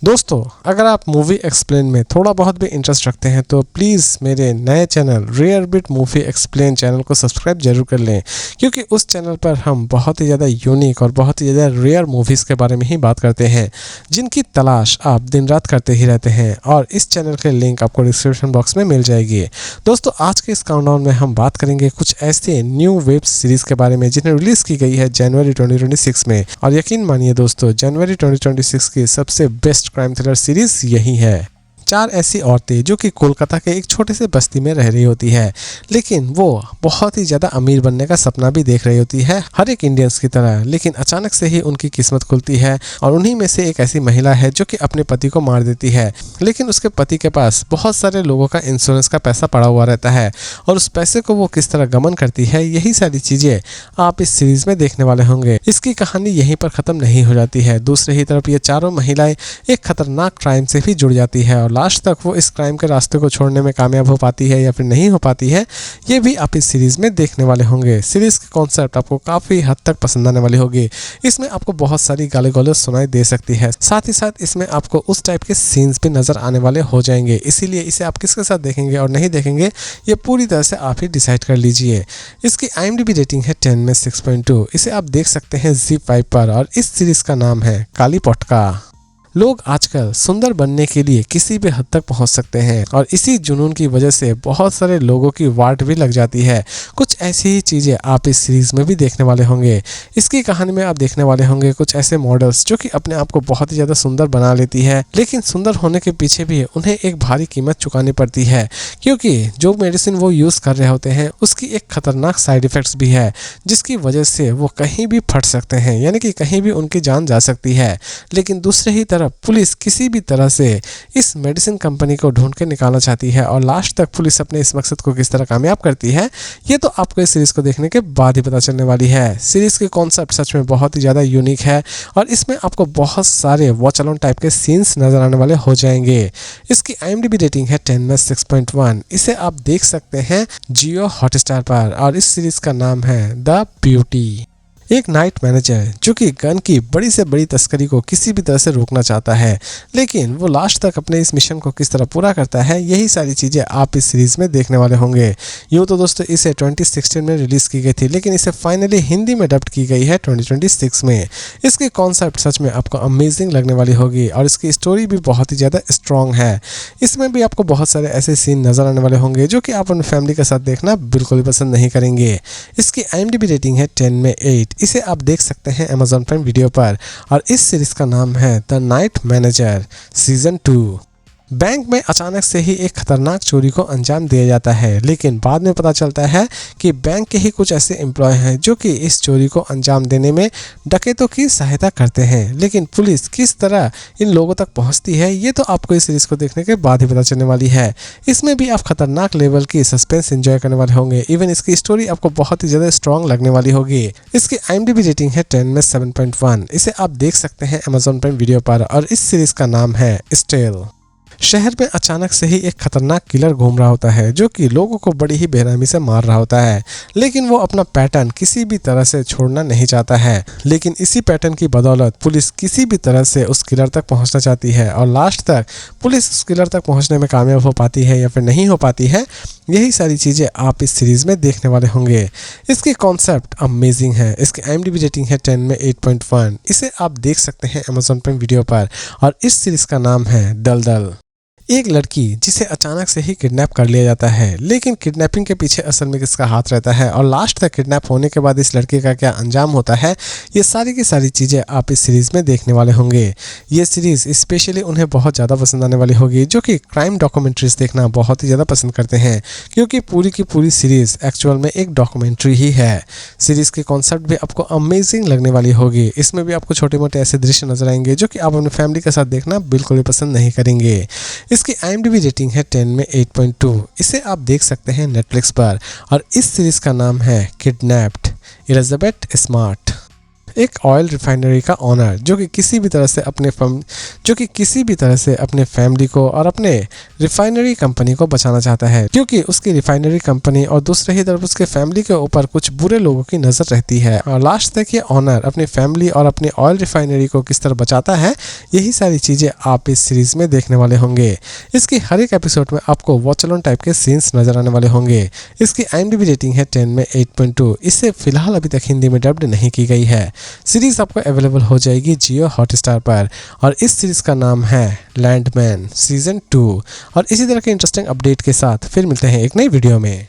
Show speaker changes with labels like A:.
A: दोस्तों, अगर आप मूवी एक्सप्लेन में थोड़ा बहुत भी इंटरेस्ट रखते हैं तो प्लीज़ मेरे नए channel rare bit movie explain channel को सब्सक्राइब जरूर कर लें, क्योंकि उस चैनल पर हम बहुत ही ज़्यादा यूनिक और बहुत ही ज़्यादा रेयर मूवीज़ के बारे में ही बात करते हैं, जिनकी तलाश आप दिन रात करते ही रहते हैं। और इस चैनल के लिंक आपको डिस्क्रिप्शन बॉक्स में मिल जाएगी। दोस्तों, आज के इस काउंटडाउन में हम बात करेंगे कुछ ऐसे न्यू वेब सीरीज़ के बारे में जिन्हें रिलीज़ की गई है जनवरी 2026 में। और यकीन मानिए दोस्तों, जनवरी 2026 की सबसे बेस्ट क्राइम थ्रिलर सीरीज यही है। 4 ऐसी औरतें जो कि कोलकाता के एक छोटे से बस्ती में रह रही होती है, लेकिन वो बहुत ही ज़्यादा अमीर बनने का सपना भी देख रही होती है हर एक इंडियंस की तरह। लेकिन अचानक से ही उनकी किस्मत खुलती है और उन्हीं में से एक ऐसी महिला है जो कि अपने पति को मार देती है। लेकिन उसके पति के पास बहुत सारे लोगों का इंश्योरेंस का पैसा पड़ा हुआ रहता है और उस पैसे को वो किस तरह गमन करती है, यही सारी चीज़ें आप इस सीरीज़ में देखने वाले होंगे। इसकी कहानी यहीं पर ख़त्म नहीं हो जाती है। दूसरी ही तरफ ये चारों महिलाएं एक खतरनाक क्राइम से भी जुड़ जाती है और लास्ट तक वो इस क्राइम के रास्ते को छोड़ने में कामयाब हो पाती है या फिर नहीं हो पाती है, ये भी आप इस सीरीज़ में देखने वाले होंगे। सीरीज़ के कॉन्सेप्ट आपको काफ़ी हद तक पसंद आने वाली होगी। इसमें आपको बहुत सारी गाली गलौज सुनाई दे सकती है, साथ ही साथ इसमें आपको उस टाइप के सीन्स भी नज़र आने वाले हो जाएंगे। इसीलिए इसे आप किसके साथ देखेंगे और नहीं देखेंगे, ये पूरी तरह से आप ही डिसाइड कर लीजिए। इसकी IMDb रेटिंग है 10 में 6.2। इसे आप देख सकते हैं ZEE5 पर और इस सीरीज़ का नाम है काली पटका। लोग आजकल सुंदर बनने के लिए किसी भी हद तक पहुंच सकते हैं और इसी जुनून की वजह से बहुत सारे लोगों की वाट भी लग जाती है। कुछ ऐसी ही चीज़ें आप इस सीरीज़ में भी देखने वाले होंगे। इसकी कहानी में आप देखने वाले होंगे कुछ ऐसे मॉडल्स जो कि अपने आप को बहुत ही ज़्यादा सुंदर बना लेती है, लेकिन सुंदर होने के पीछे भी उन्हें एक भारी कीमत चुकानी पड़ती है, क्योंकि जो मेडिसिन वो यूज़ कर रहे होते हैं उसकी एक खतरनाक साइड इफ़ेक्ट्स भी है, जिसकी वजह से वो कहीं भी फट सकते हैं, यानी कि कहीं भी उनकी जान जा सकती है। लेकिन दूसरे ही पुलिस किसी भी तरह से इस मेडिसिन कंपनी को ढूंढ के निकालना चाहती है और लास्ट तक पुलिस अपने इस मकसद को किस तरह कामयाब करती है, ये तो आपको इस सीरीज़ को देखने के बाद ही पता चलने वाली है। सीरीज़ के कॉन्सेप्ट सच में बहुत ही ज़्यादा यूनिक है और इसमें आपको बहुत सारे वॉच अलोन टाइप के सीन्स नज़र आने वाले हो जाएंगे। इसकी IMDb रेटिंग है 10 में 6.1। इसे आप देख सकते हैं जियो हॉटस्टार पर और इस सीरीज़ का नाम है द ब्यूटी। एक नाइट मैनेजर जो कि गन की बड़ी से बड़ी तस्करी को किसी भी तरह से रोकना चाहता है, लेकिन वो लास्ट तक अपने इस मिशन को किस तरह पूरा करता है, यही सारी चीज़ें आप इस सीरीज़ में देखने वाले होंगे। यूँ तो दोस्तों इसे 2016 में रिलीज़ की गई थी, लेकिन इसे फाइनली हिंदी में डब्ड की गई है 2026 में। इसकी कॉन्सेप्ट सच में आपको अमेजिंग लगने वाली होगी और इसकी स्टोरी भी बहुत ही ज़्यादा स्ट्रॉन्ग है। इसमें भी आपको बहुत सारे ऐसे सीन नज़र आने वाले होंगे जो कि आप अपनी फैमिली के साथ देखना बिल्कुल भी पसंद नहीं करेंगे। इसकी IMDb रेटिंग है 10 में 8। इसे आप देख सकते हैं Amazon प्राइम वीडियो पर और इस सीरीज का नाम है the night manager season 2। Bank में अचानक से ही एक खतरनाक चोरी को अंजाम दिया जाता है, लेकिन बाद में पता चलता है कि बैंक के ही कुछ ऐसे एम्प्लॉय हैं जो कि इस चोरी को अंजाम देने में डकैतों की सहायता करते हैं। लेकिन पुलिस किस तरह इन लोगों तक पहुंचती है, ये तो आपको इस सीरीज़ को देखने के बाद ही पता चलने वाली है। इसमें भी आप खतरनाक लेवल की सस्पेंस एंजॉय करने वाले होंगे। इवन इसकी स्टोरी आपको बहुत ही ज़्यादा स्ट्रॉन्ग लगने वाली होगी। इसकी IMDb रेटिंग है 10 में 7.1। इसे आप देख सकते हैं Amazon प्राइम वीडियो पर और इस सीरीज़ का नाम है स्टेल। शहर में अचानक से ही एक खतरनाक किलर घूम रहा होता है जो कि लोगों को बड़ी ही बेरहमी से मार रहा होता है, लेकिन वो अपना पैटर्न किसी भी तरह से छोड़ना नहीं चाहता है। लेकिन इसी पैटर्न की बदौलत पुलिस किसी भी तरह से उस किलर तक पहुंचना चाहती है और लास्ट तक पुलिस उस किलर तक पहुंचने में कामयाब हो पाती है या फिर नहीं हो पाती है, यही सारी चीज़ें आप इस सीरीज़ में देखने वाले होंगे। इसकी कॉन्सेप्ट अमेजिंग है। इसकी IMDb रेटिंग है 10 में 8.1। इसे आप देख सकते हैं Amazon प्राइम वीडियो पर और इस सीरीज़ का नाम है दलदल। एक लड़की जिसे अचानक से ही किडनैप कर लिया जाता है, लेकिन किडनैपिंग के पीछे असल में किसका हाथ रहता है और लास्ट तक किडनैप होने के बाद इस लड़के का क्या अंजाम होता है, ये सारी की सारी चीज़ें आप इस सीरीज़ में देखने वाले होंगे। ये सीरीज़ स्पेशली उन्हें बहुत ज़्यादा पसंद आने वाली होगी जो कि क्राइम डॉक्यूमेंट्रीज देखना बहुत ही ज़्यादा पसंद करते हैं, क्योंकि पूरी की पूरी सीरीज़ एक्चुअल में एक डॉक्यूमेंट्री ही है। सीरीज़ के कॉन्सेप्ट भी आपको अमेजिंग लगने वाली होगी। इसमें भी आपको छोटे मोटे ऐसे दृश्य नजर आएंगे जो कि आप अपनी फैमिली के साथ देखना बिल्कुल भी पसंद नहीं करेंगे। इसकी IMDb रेटिंग है 10 में 8.2। इसे आप देख सकते हैं नेटफ्लिक्स पर और इस सीरीज़ का नाम है किडनैप्ड। Elizabeth smart. एक ऑयल रिफाइनरी का ओनर जो कि किसी भी तरह से अपने फैमिली को और अपने रिफाइनरी कंपनी को बचाना चाहता है, क्योंकि उसकी रिफाइनरी कंपनी और दूसरे ही तरफ उसके फैमिली के ऊपर कुछ बुरे लोगों की नजर रहती है। और लास्ट तक ये ओनर अपनी फैमिली और अपनी ऑयल रिफाइनरी को किस तरह बचाता है, यही सारी चीजें आप इस सीरीज में देखने वाले होंगे। इसकी हर एक एपिसोड में आपको वॉच अलोन टाइप के सीन्स नजर आने वाले होंगे। इसकी IMDb रेटिंग है 10 में 8.2। इसे फिलहाल अभी तक हिंदी में डब्ड नहीं की गई है। सीरीज आपको अवेलेबल हो जाएगी जियो हॉटस्टार पर और इस सीरीज का नाम है लैंडमैन सीजन 2। और इसी तरह के इंटरेस्टिंग अपडेट के साथ फिर मिलते हैं एक नई वीडियो में।